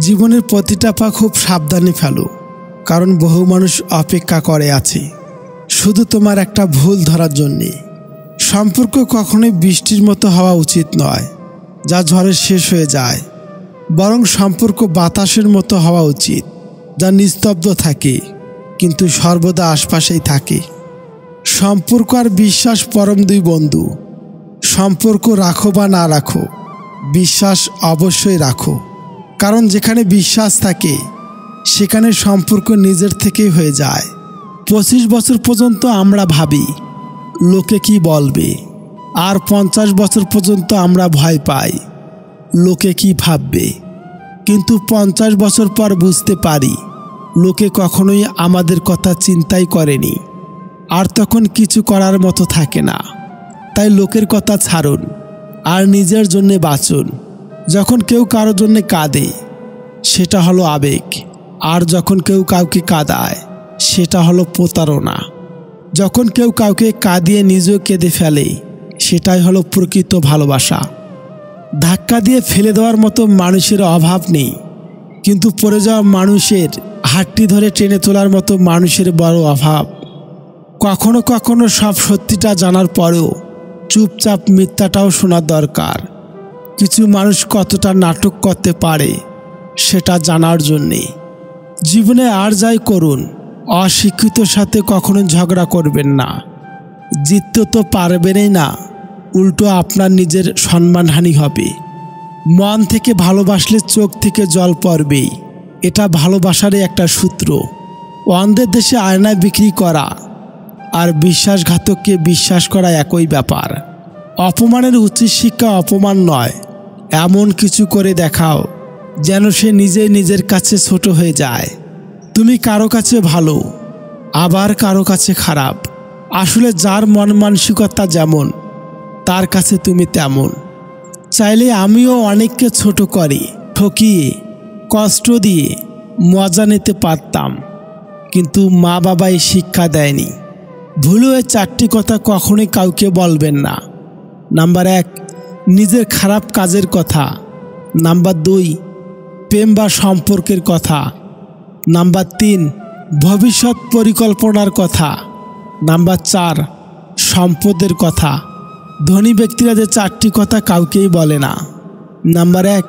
জীবনের প্রতিটা পা খুব সাবধানে ফেলো, কারণ বহু মানুষ অপেক্ষা করে আছে শুধু তোমার একটা ভুল ধরার জন্যে। সম্পর্ক কখনোই বৃষ্টির মতো হওয়া উচিত নয়, যা ঝড়ে শেষ হয়ে যায়। বরং সম্পর্ক বাতাসের মতো হওয়া উচিত, যা নিস্তব্ধ থাকে কিন্তু সর্বদা আশপাশেই থাকে। সম্পর্ক আর বিশ্বাস পরম দুই বন্ধু। সম্পর্ক রাখো বা না রাখো, বিশ্বাস অবশ্যই রাখো, কারণ যেখানে বিশ্বাস থাকে সেখানে সম্পর্ক নিজের থেকেই হয়ে যায়। 25 বছর পর্যন্ত আমরা ভাবি লোকে কি বলবে, আর 50 বছর পর্যন্ত আমরা ভয় পাই লোকে কি ভাববে। কিন্তু 50 বছর পর বুঝতে পারি লোকে কখনোই আমাদের কথা চিন্তাই করেনি, আর তখন কিছু করার মতো থাকে না। তাই লোকের কথা ছাড়ুন আর নিজের জন্যে বাঁচুন। যখন কেউ কারোর জন্যে কাঁদে সেটা হলো আবেগ, আর যখন কেউ কাউকে কাঁদায় সেটা হলো প্রতারণা। যখন কেউ কাউকে কাঁদিয়ে নিজেও কেঁদে ফেলে সেটাই হলো প্রকৃত ভালোবাসা। ধাক্কা দিয়ে ফেলে দেওয়ার মতো মানুষের অভাব নেই, কিন্তু পড়ে যাওয়া মানুষের হাতটি ধরে টেনে তোলার মতো মানুষের বড় অভাব। কখনো কখনো সব সত্যিটা জানার পরেও চুপচাপ মিথ্যাটাও শোনার দরকার। কিছু মানুষ কতটা নাটক করতে পারে সেটা জানার জন্যে। জীবনে আর যাই করুন, অশিক্ষিতর সাথে কখনো ঝগড়া করবেন না। জিততে তো পারবেনই না, উল্টো আপনার নিজের সম্মানহানি হবে। মন থেকে ভালোবাসলে চোখ থেকে জল পড়বেই, এটা ভালোবাসারই একটা সূত্র। অন্ধের দেশে আয়নায় বিক্রি করা আর বিশ্বাসঘাতককে বিশ্বাস করা একই ব্যাপার। অপমানের উচিত শিক্ষা অপমান নয়, এমন কিছু করে দেখাও যেন সে নিজেই নিজের কাছে ছোট হয়ে যায়। তুমি কারো কাছে ভালো, আবার কারো কাছে খারাপ। আসলে যার মন মানসিকতা যেমন, তার কাছে তুমি তেমন। চাইলে আমিও অনেককে ছোট করে, ঠকিয়ে, কষ্ট দিয়ে মজা নিতে পারতাম, কিন্তু মা বাবাই শিক্ষা দেয়নি। ভুলেও এই 4টি কথা কখনোই কাউকে বলবেন না। নাম্বার 1, নিজের খারাপ কাজের কথা। নাম্বার 2, প্রেম বা সম্পর্কের কথা। নাম্বার 3, ভবিষ্যৎ পরিকল্পনার কথা। নাম্বার 4, সম্পদের কথা। ধনী ব্যক্তিরা যে 4টি কথা কাউকেই বলে না। নাম্বার 1,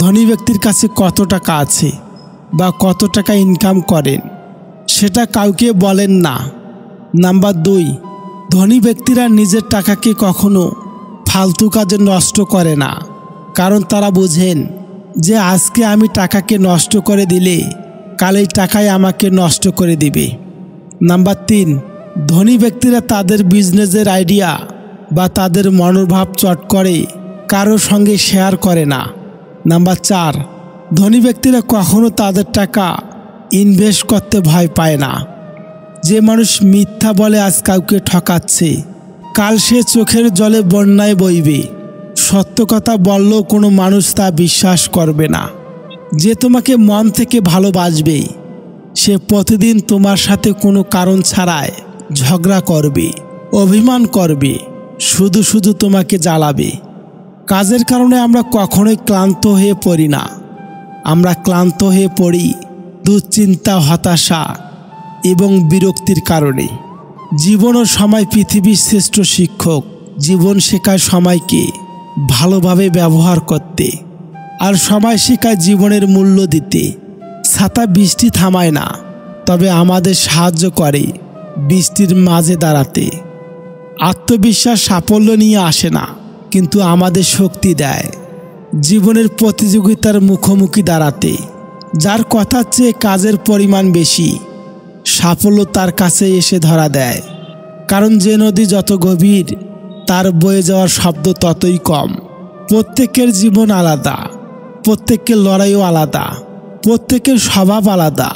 ধনী ব্যক্তির কাছে কত টাকা আছে বা কত টাকা ইনকাম করেন সেটা কাউকে বলেন না। নাম্বার 2, ধনী ব্যক্তিরা নিজের টাকাকে কখনো ফালতু কাজে নষ্ট করে না, কারণ তারা বোঝেন যে আজকে আমি টাকাকে নষ্ট করে দিলে কাল এই টাকাই আমাকে নষ্ট করে দিবে। নাম্বার 3, ধনী ব্যক্তিরা তাদের বিজনেসের আইডিয়া বা তাদের মনোভাব চট করে কারোর সঙ্গে শেয়ার করে না। নাম্বার 4, ধনী ব্যক্তিরা কখনো তাদের টাকা ইনভেস্ট করতে ভয় পায় না। যে মানুষ মিথ্যা বলে আজ কাউকে ঠকাচ্ছে, কাল সে চোখের জলে বন্যায় বইবে। সত্য কথা বললেও কোনো মানুষ তা বিশ্বাস করবে না। যে তোমাকে মন থেকে ভালোবাসবে সে প্রতিদিন তোমার সাথে কোনো কারণ ছাড়াই ঝগড়া করবে, অভিমান করবে, শুধু শুধু তোমাকে জ্বালাবে। কাজের কারণে আমরা কখনোই ক্লান্ত হয়ে পড়ি না, আমরা ক্লান্ত হয়ে পড়ি দুশ্চিন্তা, হতাশা এবং বিরক্তির কারণে। জীবন ও সময় পৃথিবীর শ্রেষ্ঠ শিক্ষক। জীবন শেখায় সময়কে ভালোভাবে ব্যবহার করতে, আর সময় শেখায় জীবনের মূল্য দিতে। ছাতা বৃষ্টি থামায় না, তবে আমাদের সাহায্য করে বৃষ্টির মাঝে দাঁড়াতে। আত্মবিশ্বাস সাফল্য নিয়ে আসে না, কিন্তু আমাদের শক্তি দেয় জীবনের প্রতিযোগিতার মুখোমুখি দাঁড়াতে। যার কথার চেয়ে কাজের পরিমাণ বেশি, সাফল্য তার কাছে এসে ধরা দেয়। কারণ যে নদী যত গভীর, তার বয়ে যাওয়ার শব্দ ততই কম। প্রত্যেকের জীবন আলাদা, প্রত্যেকের লড়াইও আলাদা, প্রত্যেকের স্বভাব আলাদা।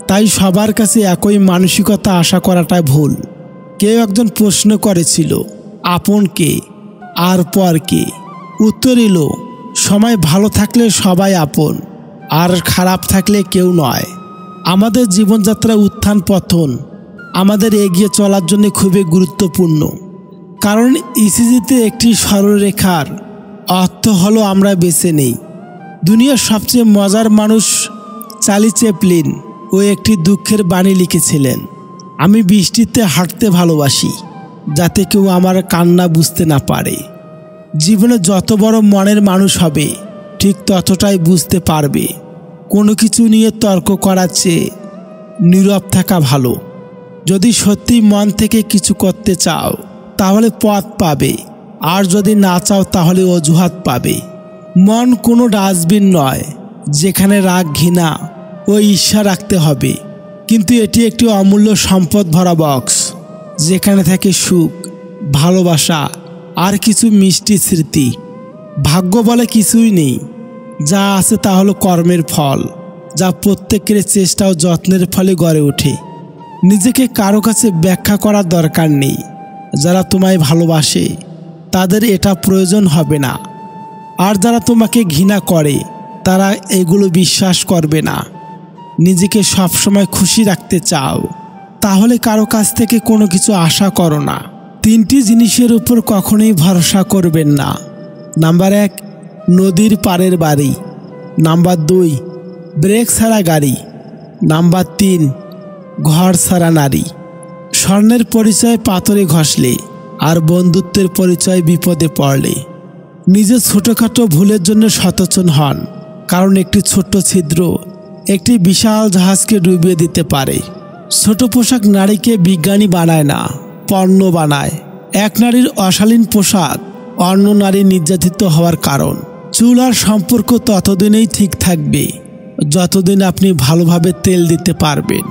তাই সবার কাছে একই মানসিকতা আশা করাটাই ভুল। কেউ একজন প্রশ্ন করেছিল, আপন কে আর পর কে? উত্তর এলো, সময় ভালো থাকলে সবাই আপন, আর খারাপ থাকলে কেউ নয়। আমাদের জীবনযাত্রা উত্থান পতন আমাদের এগিয়ে চলার জন্য খুবই গুরুত্বপূর্ণ। কারণ ইসিজিতে একটি সরলরেখার অর্থ হলো আমরা বেছে নেই, দুনিয়ার সবচেয়ে মজার মানুষ চার্লি চ্যাপলিন ও একটি দুঃখের বাণী লিখেছিলেন, আমি বৃষ্টিতে হাঁটতে ভালোবাসি যাতে কেউ আমার কান্না বুঝতে না পারে। জীবনে যত বড় মনের মানুষ হবে ঠিক ততটাই বুঝতে পারবে কোনো কিছু নিয়ে তর্ক করার চেয়ে নীরব থাকা ভালো। যদি সত্যি মন থেকে কিছু করতে চাও তাহলে পথ পাবে, আর যদি না চাও তাহলে অজুহাত পাবে। মন কোনো ডাস্টবিন নয় যেখানে রাগ, ঘৃণা ও ঈর্ষা রাখতে হবে, কিন্তু এটি একটি অমূল্য সম্পদ ভরা বক্স যেখানে থাকে সুখ, ভালোবাসা আর কিছু মিষ্টি স্মৃতি। ভাগ্য বলে কিছুই নেই, যা আছে তা হলো কর্মের ফল, যা প্রত্যেকের চেষ্টা ও যত্নের ফলে গড়ে ওঠে। নিজেকে কারো কাছে ব্যাখ্যা করার দরকার নেই। যারা তোমায় ভালোবাসে তাদের এটা প্রয়োজন হবে না, আর যারা তোমাকে ঘৃণা করে তারা এগুলো বিশ্বাস করবে না। নিজেকে সবসময় খুশি রাখতে চাও তাহলে কারো কাছ থেকে কোনো কিছু আশা করো না। 3টি জিনিসের উপর কখনোই ভরসা করবেন না। নাম্বার 1, নদীর পাড়ের বাড়ি। নাম্বার 2, ব্রেক ছাড়া গাড়ি। নাম্বার 3, ঘর ছাড়া নারী। স্বর্ণের পরিচয় পাথরে ঘষলে, আর বন্ধুত্বের পরিচয় বিপদে পড়লে। নিজের ছোটোখাটো ভুলের জন্য সচেতন হন, কারণ একটি ছোট্ট ছিদ্র একটি বিশাল জাহাজকে ডুবিয়ে দিতে পারে। ছোট পোশাক নারীকে বিজ্ঞানী বানায় না, পণ্য বানায়। এক নারীর অশালীন পোশাক অন্য নারী নির্যাতিত হওয়ার কারণ। চুল আর সম্পর্ক ততদিনেই ঠিক থাকবে যতদিন আপনি ভালোভাবে তেল দিতে পারবেন।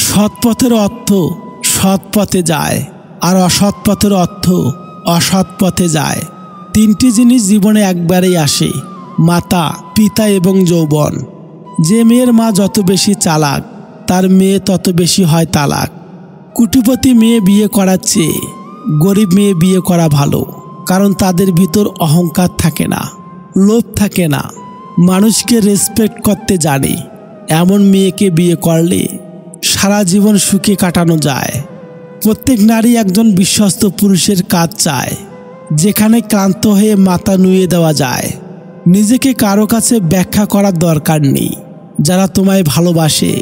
সৎ পথের অর্থ সৎ পথে যায়, আর অসৎ পথের অর্থ অসৎ পথে যায়। 3টি জিনিস জীবনে একবারেই আসে, মাতা, পিতা এবং যৌবন। যে মেয়ের মা যত বেশি চালাক তার মেয়ে তত বেশি হয় তালাক। কোটিপতি মেয়ে বিয়ে করার চেয়ে গরিব মেয়ে বিয়ে করা ভালো, কারণ তাদের ভিতর অহংকার থাকে না, লোভ থাকে না, মানুষকে রেসপেক্ট করতে জানে। এমন মেয়েকে বিয়ে করলে সারা জীবন সুখে কাটানো যায়। প্রত্যেক নারী একজন বিশ্বস্ত পুরুষের কাজ চায়, যেখানে ক্লান্ত হয়ে মাথা নুয়ে দেওয়া যায়। নিজেকে কারো কাছে ব্যাখ্যা করার দরকার নেই। যারা তোমায় ভালোবাসে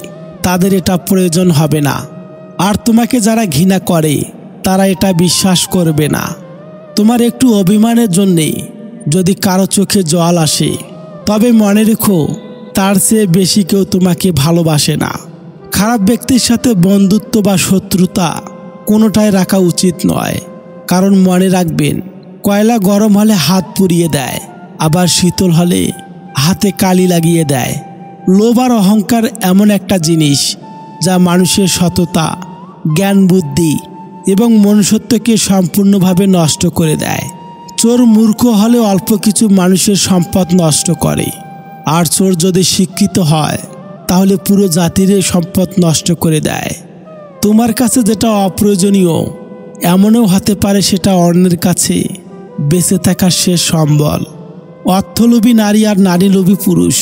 তাদের এটা প্রয়োজন হবে না, আর তোমাকে যারা ঘৃণা করে তারা এটা বিশ্বাস করবে না। তোমার একটু অভিমানের জন্যে যদি কারো চোখে জল আসে, তবে মনে রেখো তার চেয়ে বেশি কেউ তোমাকে ভালোবাসে না। খারাপ ব্যক্তির সাথে বন্ধুত্ব বা শত্রুতা কোনোটাই রাখা উচিত নয়, কারণ মনে রাখবেন, কয়লা গরম হলে হাত পুড়িয়ে দেয়, আবার শীতল হলে হাতে কালি লাগিয়ে দেয়। লোভ আর অহংকার এমন একটা জিনিস যা মানুষের সততা, জ্ঞান, বুদ্ধি এবং মনুষ্যত্বকে সম্পূর্ণভাবে নষ্ট করে দেয়। চোর মূর্খ হলে অল্প কিছু মানুষের সম্পদ নষ্ট করে, আর চোর যদি শিক্ষিত হয় তাহলে পুরো জাতির সম্পদ নষ্ট করে দেয়। তোমার কাছে যেটা অপ্রয়োজনীয় এমনও হতে পারে সেটা অন্যের কাছে বেঁচে থাকার শেষ সম্বল। অর্থলোভী নারী আর নারীলোভী পুরুষ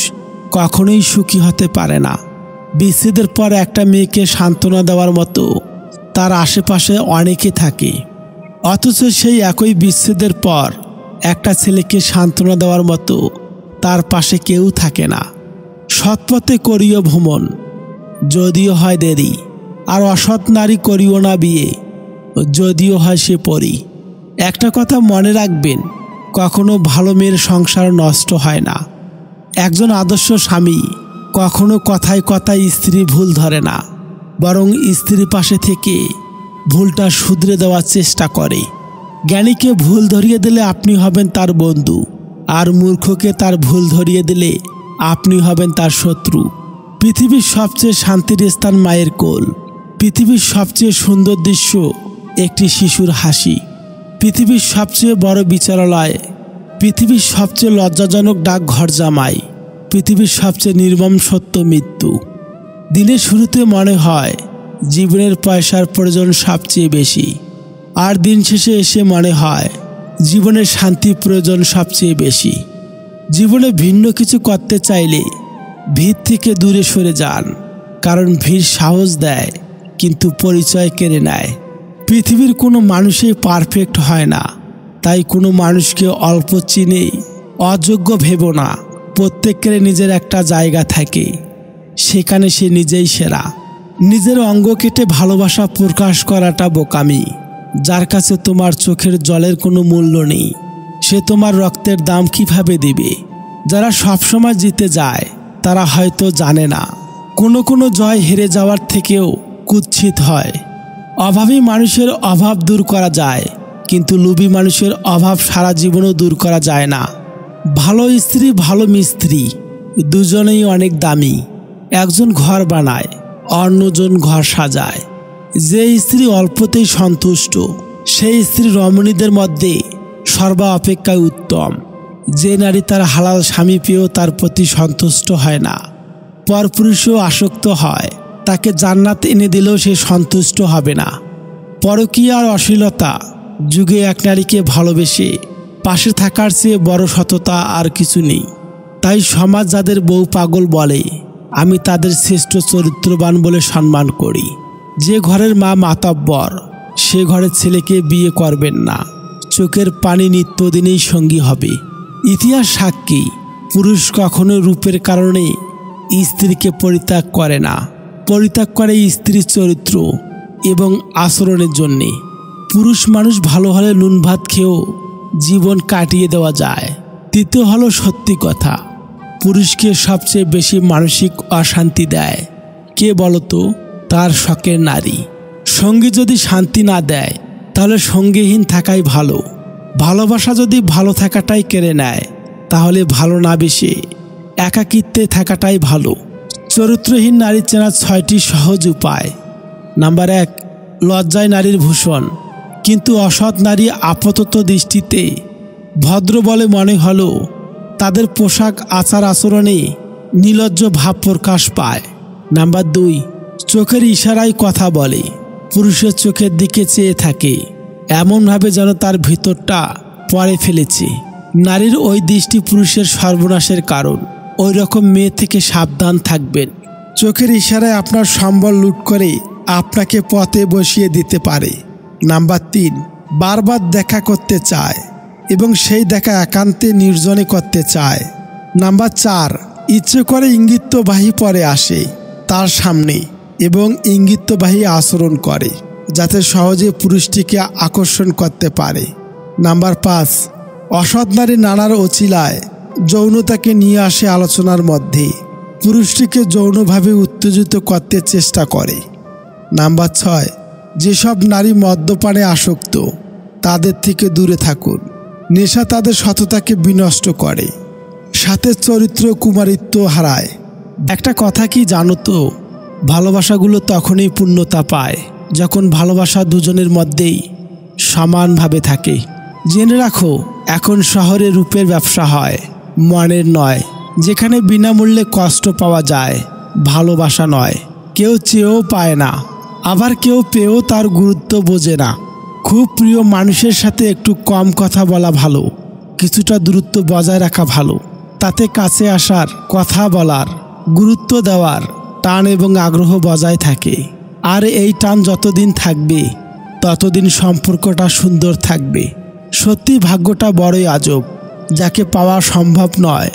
কখনোই সুখী হতে পারে না। বিচ্ছেদের পর একটা মেয়েকে সান্ত্বনা দেওয়ার মতো তার আশেপাশে অনেকে থাকে, অথচ সেই একই বিচ্ছেদের পর একটা ছেলেকে সান্ত্বনা দেওয়ার মতো তার পাশে কেউ থাকে না। সৎপথে করিও ভ্রমণ, যদিও হয় দেরি, আর অসৎ নারী করিও না বিয়ে, যদিও হয় সে পরী। একটা কথা মনে রাখবেন, কখনো ভালো মেয়ের সংসার নষ্ট হয় না। একজন আদর্শ স্বামী কখনো কথায় কথায় স্ত্রী ভুল ধরে না, বরং স্ত্রীর পাশে থেকে ভুলটা শুধরে দেওয়ার চেষ্টা করে। জ্ঞানীকে ভুল ধরিয়ে দিলে আপনি হবেন তার বন্ধু, আর মূর্খকে তার ভুল ধরিয়ে দিলে আপনি হবেন তার শত্রু। পৃথিবীর সবচেয়ে শান্তির স্থান মায়ের কোল। পৃথিবীর সবচেয়ে সুন্দর দৃশ্য একটি শিশুর হাসি। পৃথিবীর সবচেয়ে বড় বিচারালয়, পৃথিবীর সবচেয়ে লজ্জাজনক ডাক ঘর জামাই, পৃথিবীর সবচেয়ে নির্মম সত্য মৃত্যু। দিনের শুরুতে মনে হয় জীবনের পয়সার প্রয়োজন সবচেয়ে বেশি, আর দিন শেষে এসে মনে হয় জীবনের শান্তি প্রয়োজন সবচেয়ে বেশি। জীবনে ভিন্ন কিছু করতে চাইলে ভিড় থেকে দূরে সরে যান, কারণ ভিড় সাহস দেয় কিন্তু পরিচয় কেড়ে নেয়। পৃথিবীর কোনো মানুষই পারফেক্ট হয় না, তাই কোনো মানুষকে অল্প চিনেই অযোগ্য ভেবো না। প্রত্যেকের নিজের একটা জায়গা থাকে, সেখানে সে নিজেই সেরা। নিজের অঙ্গ কেটে ভালোবাসা প্রকাশ করাটা বোকামি। যার কাছে তোমার চোখের জলের কোনো মূল্য নেই, সে তোমার রক্তের দাম কিভাবে দিবে? যারা সবসময় জিতে যায় তারা হয়তো জানে না কোনো জয় হেরে যাওয়ার থেকেও কুৎসিত হয়। অভাবী মানুষের অভাব দূর করা যায়, কিন্তু লোভী মানুষের অভাব সারা জীবনও দূর করা যায় না। ভালো স্ত্রী ভালো মিস্ত্রি, দুজনেই অনেক দামি। একজন ঘর বানায়, অন্যজন ঘর সাজায়। যে স্ত্রী অল্পতেই সন্তুষ্ট, সেই স্ত্রী রমণীদের মধ্যে সর্বা অপেক্ষায় উত্তম। যে নারী তার হালাল স্বামী পেয়েও তার প্রতি সন্তুষ্ট হয় না, পরপুরুষেও আসক্ত হয়, তাকে জান্নাত এনে দিলেও সে সন্তুষ্ট হবে না। পরকীয়া আর অশ্লীলতা যুগে এক নারীকে ভালোবেসে পাশে থাকার চেয়ে বড় সততা আর কিছু নেই। তাই সমাজ যাদের বউ পাগল বলে, আমি তাদের শ্রেষ্ঠ চরিত্রবান বলে সম্মান করি। যে ঘরের মা মাতব্বর, সে ঘরের ছেলেকে বিয়ে করবেন না। চোখের পানি নিত্যদিনেই সঙ্গী হবে। ইতিহাস সাক্ষী, পুরুষ কখনো রূপের কারণে স্ত্রীকে পরিত্যাগ করে না, পরিত্যাগ করে স্ত্রীর চরিত্র এবং আচরণের জন্যে। পুরুষ মানুষ ভালো হলে নুন ভাত খেয়েও জীবন কাটিয়ে দেওয়া যায়। তৃতীয় হলো সত্যি কথা। পুরুষকে সবচেয়ে বেশি মানসিক অশান্তি দেয় কে বলতো? তার শখের নারী। সঙ্গী যদি শান্তি না দেয় তাহলে সঙ্গীহীন থাকাই ভালো। ভালোবাসা যদি ভালো থাকাটাই কেড়ে নেয় তাহলে ভালো না বেশি একাকিত্বে থাকাটাই ভালো। চরিত্রহীন নারী চেনার 6টি সহজ উপায়। নাম্বার 1, লজ্জায় নারীর ভূষণ, কিন্তু অসৎ নারী আপাতত দৃষ্টিতে ভদ্র বলে মনে হলো তাদের পোশাক আচার আচরণে নির্লজ্জ ভাব প্রকাশ পায়। নাম্বার 2, চোখের ইশারায় কথা বলে, পুরুষের চোখের দিকে চেয়ে থাকে এমনভাবে যেন তার ভিতরটা পড়ে ফেলেছে। নারীর ওই দৃষ্টি পুরুষের সর্বনাশের কারণ। ওই রকম মেয়ে থেকে সাবধান থাকবেন। চোখের ইশারায় আপনার সম্বল লুট করে আপনাকে পথে বসিয়ে দিতে পারে। নাম্বার 3, বারবার দেখা করতে চায় এবং সেই দেখা একান্তে নির্জনে করতে চায়। নাম্বার 4, ইচ্ছে করে ইঙ্গিতবাহী পরে আসে তার সামনে এবং ইঙ্গিতবাহী আচরণ করে যাতে সহজে পুরুষটিকে আকর্ষণ করতে পারে। নাম্বার 5, অসৎ নারী নানার অছিলায় যৌনতাকে নিয়ে আসে আলোচনার মধ্যে, পুরুষটিকে যৌনভাবে উত্তেজিত করতে চেষ্টা করে। নাম্বার 6, যেসব নারী মদ্যপানে আসক্ত তাদের থেকে দূরে থাকুন। নেশা তাদের সততাকে বিনষ্ট করে, সাথে চরিত্র কুমারিত্ব হারায়। একটা কথা কি জানো তো? ভালোবাসাগুলো তখনই পূর্ণতা পায় যখন ভালোবাসা দুজনের মধ্যেই সমানভাবে থাকে। জেনে রাখো, এখন শহরে রূপের ব্যবসা হয়, মনের নয়। যেখানে বিনামূল্যে কষ্ট পাওয়া যায়, ভালোবাসা নয়। কেউ চেয়েও পায় না, আবার কেউ পেয়েও তার গুরুত্ব বোঝে না। খুব প্রিয় মানুষের সাথে একটু কম কথা বলা ভালো, কিছুটা দূরত্ব বজায় রাখা ভালো। তাতে কাছে আসার, কথা বলার, গুরুত্ব দেওয়ার টান এবং আগ্রহ বজায় থাকে। আর এই টান যতদিন থাকবে ততদিন সম্পর্কটা সুন্দর থাকবে। সত্যি ভাগ্যটা বড়ই আজব। যাকে পাওয়া সম্ভব নয়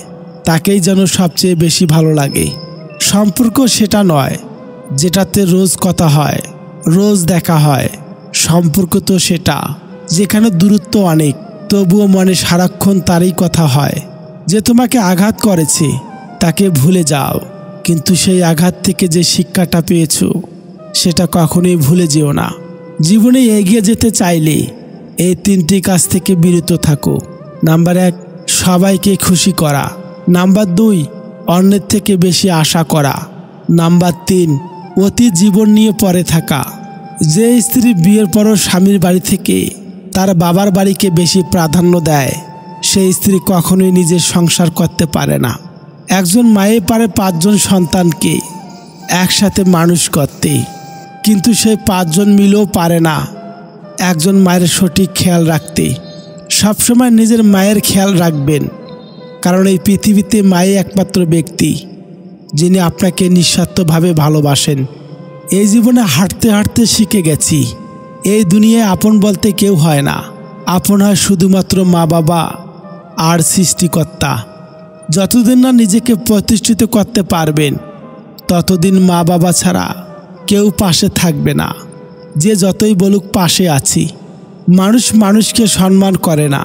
তাকেই যেন সবচেয়ে বেশি ভালো লাগে। সম্পর্ক সেটা নয় যেটাতে রোজ কথা হয়, রোজ দেখা হয়। সম্পর্ক তো সেটা যেখানে দূরত্ব অনেক, তবুও মনে সারাক্ষণ তারই কথা হয়। যে তোমাকে আঘাত করেছে তাকে ভুলে যাও, কিন্তু সেই আঘাত থেকে যে শিক্ষাটা পেয়েছো সেটা কখনোই ভুলে যেও না। জীবনে এগিয়ে যেতে চাইলে এই 3টি কাজ থেকে বিরত থাকো। নাম্বার 1, সবাইকে খুশি করা। নাম্বার 2, অন্যের থেকে বেশি আশা করা। নাম্বার 3, অতি জীবন নিয়ে পড়ে থাকা। যে স্ত্রী বিয়ের পরও স্বামীর বাড়ি থেকে তার বাবার বাড়িকে বেশি প্রাধান্য দেয়, সেই স্ত্রী কখনোই নিজের সংসার করতে পারে না। একজন মায়ে পারে 5 জন সন্তানকে একসাথে মানুষ করতে, কিন্তু সেই 5 জন মিলেও পারে না একজন মায়ের সঠিক খেয়াল রাখতে। সবসময় নিজের মায়ের খেয়াল রাখবেন, কারণ এই পৃথিবীতে মাই একমাত্র ব্যক্তি যিনি আপনাকে নিঃস্বার্থভাবে ভালোবাসেন। এই জীবনে হাঁটতে হাঁটতে শিখে গেছি, এই দুনিয়ায় আপন বলতে কেউ হয় না। আপন হয় শুধুমাত্র মা বাবা আর সৃষ্টিকর্তা। যতদিন না নিজেকে প্রতিষ্ঠিত করতে পারবেন ততদিন মা বাবা ছাড়া কেউ পাশে থাকবে না। যে যতই বলুক পাশে আছি, মানুষ মানুষকে সম্মান করে না,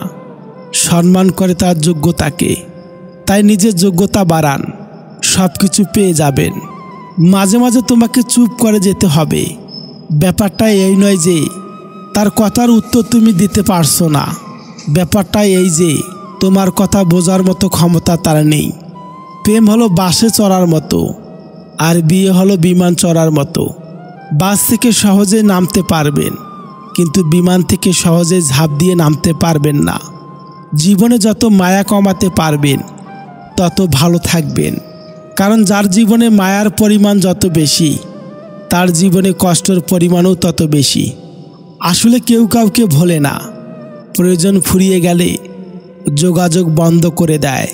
সম্মান করে তার যোগ্যতাকে। তাই নিজের যোগ্যতা বাড়ান, সব কিছু পেয়ে যাবেন। মাঝে মাঝে তোমাকে চুপ করে যেতে হবে। ব্যাপারটা এই নয় যে তার কথার উত্তর তুমি দিতে পারছো না, ব্যাপারটা এই যে তোমার কথা বোঝার মতো ক্ষমতা তার নেই। প্রেম হলো বাসে চড়ার মতো, আর বিয়ে হলো বিমান চড়ার মতো। বাস থেকে সহজে নামতে পারবেন, কিন্তু বিমান থেকে সহজে ঝাঁপ দিয়ে নামতে পারবেন না। জীবনে যত মায়া কমাতে পারবেন তত ভালো থাকবেন, কারণ যার জীবনে মায়ার পরিমাণ যত বেশি তার জীবনে কষ্টের পরিমাণও তত বেশি। আসলে কেউ কাউকে ভোলে না, প্রয়োজন ফুরিয়ে গেলে যোগাযোগ বন্ধ করে দেয়।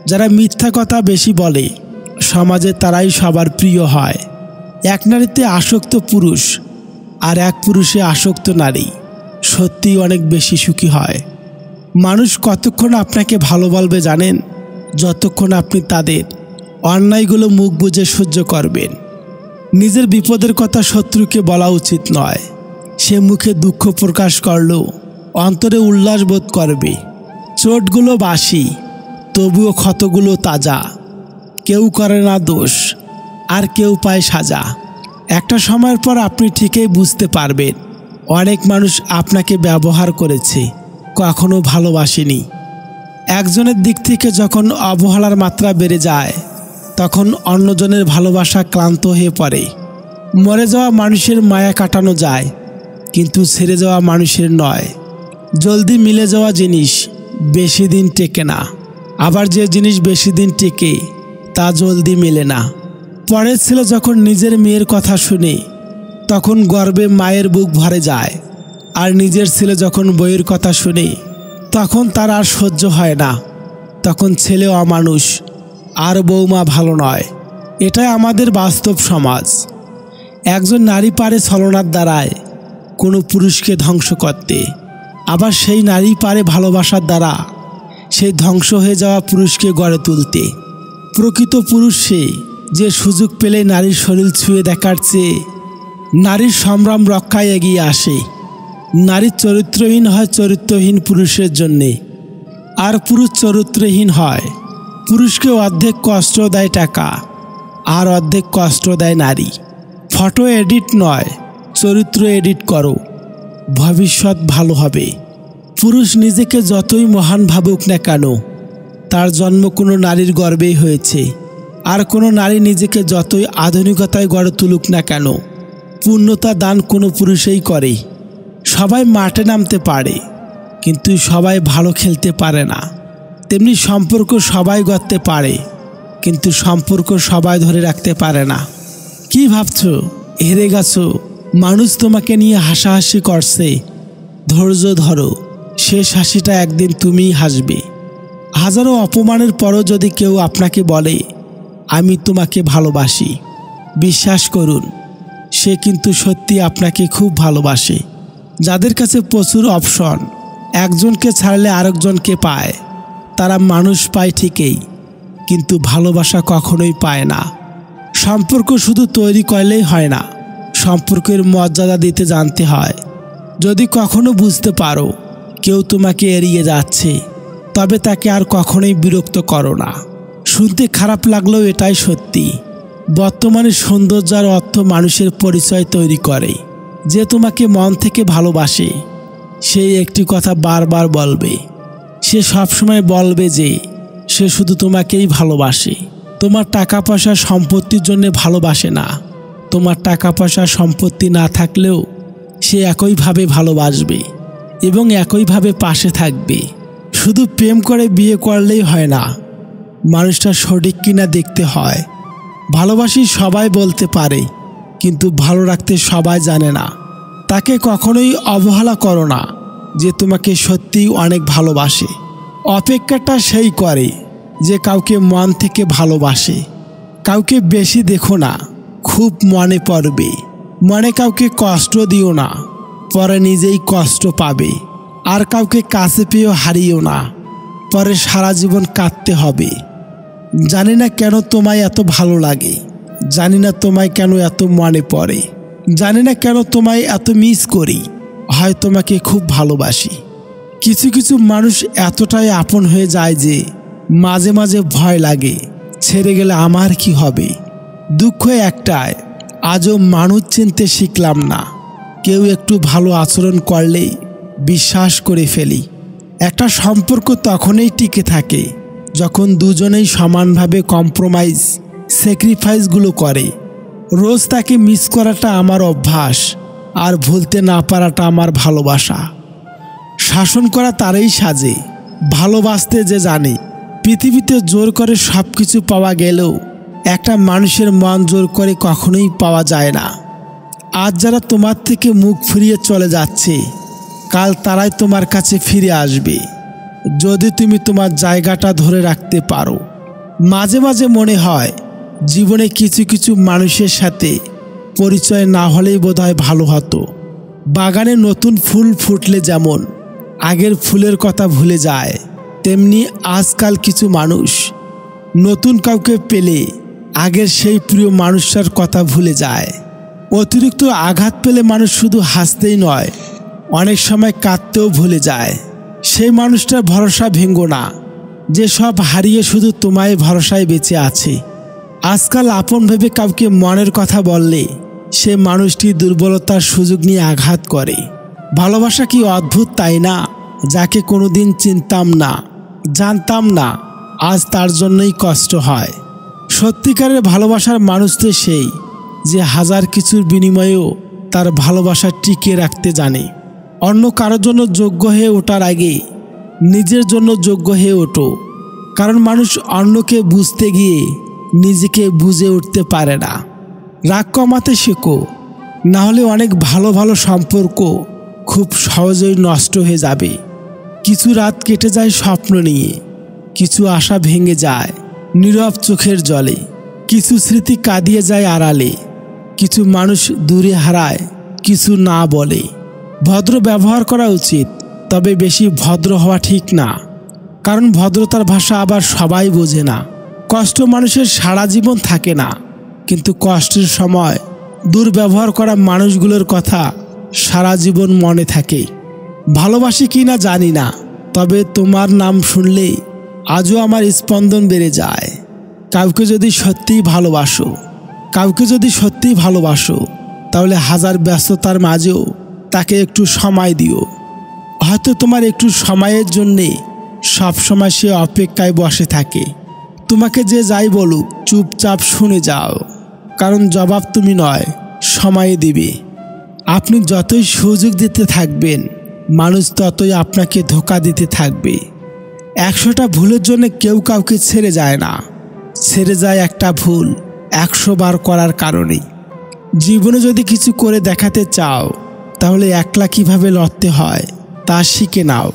যারা মিথ্যা কথা বেশি বলে সমাজে তারাই সবার প্রিয় হয়। এক নারীতে আসক্ত পুরুষ আর এক পুরুষে আসক্ত নারী সত্যিই অনেক বেশি সুখী হয়। মানুষ কতক্ষণ আপনাকে ভালো বলবে জানেন? যতক্ষণ আপনি তাদের অন্যায়গুলো মুখ বুজে সহ্য করবেন। নিজের বিপদের কথা শত্রুকে বলা উচিত নয়। সে মুখে দুঃখ প্রকাশ করলেও অন্তরে উল্লাস বোধ করবে। চোটগুলো বাসি, তবুও ক্ষতগুলো তাজা। কেউ করে না দোষ, আর কেউ পায় সাজা। একটা সময়ের পর আপনি ঠিকই বুঝতে পারবেন অনেক মানুষ আপনাকে ব্যবহার করেছে, কখনো ভালোবাসেনি। একজনের দিক থেকে যখন অবহেলার মাত্রা বেড়ে যায় তখন অন্যজনের ভালোবাসা ক্লান্ত হয়ে পড়ে। মরে যাওয়া মানুষের মায়া কাটানো যায়, কিন্তু ছেড়ে যাওয়া মানুষের নয়। জলদি মিলে যাওয়া জিনিস বেশি দিন টেকে না, আবার যে জিনিস বেশি দিন টেকে তা জলদি মেলে না। পরের ছেলে যখন নিজের মেয়ের কথা শুনে তখন গর্বে মায়ের বুক ভরে যায়, আর নিজের ছেলে যখন বইয়ের কথা শুনে তখন তার আর সহ্য হয় না। তখন ছেলে অমানুষ আর বৌমা ভালো নয়। এটাই আমাদের বাস্তব সমাজ। একজন নারী পারে ছলনার দ্বারায় কোনো পুরুষকে ধ্বংস করতে, আবার সেই নারী পারে ভালোবাসার দ্বারা সেই ধ্বংস হয়ে যাওয়া পুরুষকে গড়ে তুলতে। প্রকৃত পুরুষ সে যে সুযোগ পেলে নারীর শরীর ছুঁয়ে দেখার চেয়ে নারীর সংগ্রাম রক্ষায় এগিয়ে আসে। নারী চরিত্রহীন হয় চরিত্রহীন পুরুষের জন্যে, আর পুরুষ চরিত্রহীন হয়। পুরুষকে অর্ধেক কষ্ট দেয় টাকা, আর অর্ধেক কষ্ট দেয় নারী। ফটো এডিট নয়, চরিত্র এডিট করো, ভবিষ্যৎ ভালো হবে। পুরুষ নিজেকে যতই মহান ভাবুক না কেন, তার জন্ম কোনো নারীর গর্বেই হয়েছে। আর কোনো নারী নিজেকে যতই আধুনিকতায় গড়ে তুলুক না কেন, পূর্ণতা দান কোনো পুরুষেই করে। সবাই মাঠে নামতে পারে, কিন্তু সবাই ভালো খেলতে পারে না। তেমনি সম্পর্ক সবাই গড়তে পারে, কিন্তু সম্পর্ক সবাই ধরে রাখতে পারে না। কি ভাবছো হেরে গেছো? মানুষ তোমাকে নিয়ে হাসাহাসি করছে, ধৈর্য ধরো, শেষ হাসিটা একদিন তুমিই হাসবে। হাজারো অপমানের পরও যদি কেউ আপনাকে বলে আমি তোমাকে ভালোবাসি, বিশ্বাস করুন সে কিন্তু সত্যি আপনাকে খুব ভালোবাসে। যাদের কাছে প্রচুর অপশন, একজনকে ছাড়লে আরেকজনকে পায়, তারা মানুষ পায় ঠিকই, কিন্তু ভালোবাসা কখনোই পায় না। সম্পর্ক শুধু তৈরি করলেই হয় না, সম্পর্কের মর্যাদা দিতে জানতে হয়। যদি কখনো বুঝতে পারো কেউ তোমাকে এড়িয়ে যাচ্ছে, তবে তাকে আর কখনোই বিরক্ত করো না। শুনতে খারাপ লাগলেও এটাই সত্যি। বর্তমানে সৌন্দর্যের অর্থ মানুষের পরিচয় তৈরি করে। যে তোমাকে মন থেকে ভালোবাসে সেই একটি কথা বারবার বলবে। সে সবসময় বলবে যে সে শুধু তোমাকেই ভালোবাসে। তোমার টাকা পয়সা সম্পত্তির জন্য ভালোবাসে না। তোমার টাকা পয়সা সম্পত্তি না থাকলেও সে একইভাবে ভালোবাসবে এবং একইভাবে পাশে থাকবে। শুধু প্রেম করে বিয়ে করলেই হয় না, মানুষটা সঠিক কিনা দেখতে হয়। ভালোবাসি সবাই বলতে পারে, কিন্তু ভালো রাখতে সবাই জানে না। তাকে কখনোই অবহেলা করো না যে তোমাকে সত্যিই অনেক ভালোবাসে। অপেক্ষাটা সেই করে যে কাউকে মন থেকে ভালোবাসে। কাউকে বেশি দেখো না, খুব মনে পড়বে। মনে কাউকে কষ্ট দিও না, পরে নিজেই কষ্ট পাবে। আর কাউকে কাছে পেয়েও হারিও না, পরে সারা জীবন কাঁদতে হবে। জানি না কেন তোমায় এত ভালো লাগে, জানি না তোমায় কেন এত মনে পড়ে, জানি না কেন তোমায় এত মিস করি, হয় তোমাকে খুব ভালোবাসি। কিছু কিছু মানুষ এতটাই আপন হয়ে যায় যে মাঝে মাঝে ভয় লাগে ছেড়ে গেলে আমার কি হবে। দুঃখ একটাই, আজও মানুষ চিনতে শিখলাম না। কেউ একটু ভালো আচরণ করলেই বিশ্বাস করে ফেলি। একটা সম্পর্ক তখনই টিকে থাকে যখন দুজনেই সমানভাবে কম্প্রোমাইজ, স্যাক্রিফাইসগুলো করে। রোজ তাকে মিস করাটা আমার অভ্যাস, আর ভুলতে না পারাটা আমার ভালোবাসা। শাসন করা তারই সাজে, ভালোবাসতে যে জানে। পৃথিবীতে জোর করে সব কিছু পাওয়া গেলেও একটা মানুষের মন জোর করে কখনোই পাওয়া যায় না। আজ যারা তোমার থেকে মুখ ফিরিয়ে চলে যাচ্ছে, কাল তারাই তোমার কাছে ফিরে আসবে, যদি তুমি তোমার জায়গাটা ধরে রাখতে পারো। মাঝে মাঝে মনে হয় জীবনে কিছু কিছু মানুষের সাথে পরিচয় না হলেই বোধহয় ভালো হতো। বাগানে নতুন ফুল ফুটলে যেমন আগের ফুলের কথা ভুলে যায়, তেমনি আজকাল কিছু মানুষ নতুন কাউকে পেলে আগের সেই প্রিয় মানুষটার কথা ভুলে যায়। অতিরিক্ত আঘাত পেলে মানুষ শুধু হাসতেই নয়, অনেক সময় কাঁদতেও ভুলে যায়। সেই মানুষটার ভরসা ভেঙ্গো না, যে সব হারিয়ে শুধু তোমায় ভরসায় বেঁচে আছে। আজকাল আপন ভেবে কাউকে মনের কথা বললে সে মানুষটি দুর্বলতার সুযোগ নিয়ে আঘাত করে। ভালোবাসা কি অদ্ভুত তাই না? যাকে কোনোদিন চিনতাম না, জানতাম না, আজ তার জন্যই কষ্ট হয়। সত্যিকারের ভালোবাসার মানুষ তো সেই যে হাজার কিছুর বিনিময়েও তার ভালোবাসা টিকিয়ে রাখতে জানে। অন্য কারোর জন্য যোগ্য হয়ে ওঠার আগে নিজের জন্য যোগ্য হয়ে ওঠো, কারণ মানুষ অন্যকে বুঝতে গিয়ে নিজেকে বুঝে উঠতে পারে না। রাগ কমাতে শেখো, না হলে অনেক ভালো ভালো সম্পর্ক খুব সহজেই নষ্ট হয়ে যাবে। কিছু রাত কেটে যায় স্বপ্ন নিয়ে, কিছু আশা ভেঙে যায় নীরব চোখের জলে, কিছু স্মৃতি কাঁদিয়ে যায় আড়ালে, কিছু মানুষ দূরে হারায় কিছু না বলে। ভদ্র ব্যবহার করা উচিত, তবে বেশি ভদ্র হওয়া ঠিক না, কারণ ভদ্রতার ভাষা আবার সবাই বোঝে না। কষ্ট মানুষের সারা জীবন থাকে না, কিন্তু কষ্টের সময় দুর্ব্যবহার করা মানুষগুলোর কথা সারা জীবন মনে থাকে। ভালোবাসি কি না জানি না, তবে তোমার নাম শুনলে আজও আমার স্পন্দন বেড়ে যায়। কাউকে যদি সত্যিই ভালোবাসো, তাহলে হাজার ব্যস্ততার মাঝেও তাকে একটু সময় দিও। হয়তো তোমার একটু সময়ের জন্যে সবসময় সে অপেক্ষায় বসে থাকে। তোমাকে যে যাই বলুক চুপচাপ শুনে যাও, কারণ জবাব তুমি নয়, সময় দিবে। আপনি যতই সুযোগ দিতে থাকবেন, মানুষ ততই আপনাকে ধোঁকা দিতে থাকবে। 100টা ভুলের জন্য কেউ কাউকে ছেড়ে যায় না, ছেড়ে যায় একটা ভুল 100 বার করার কারণেই। জীবনে যদি কিছু করে দেখাতে চাও, তাহলে একলা কিভাবে লড়তে হয় তা শিখে নাও।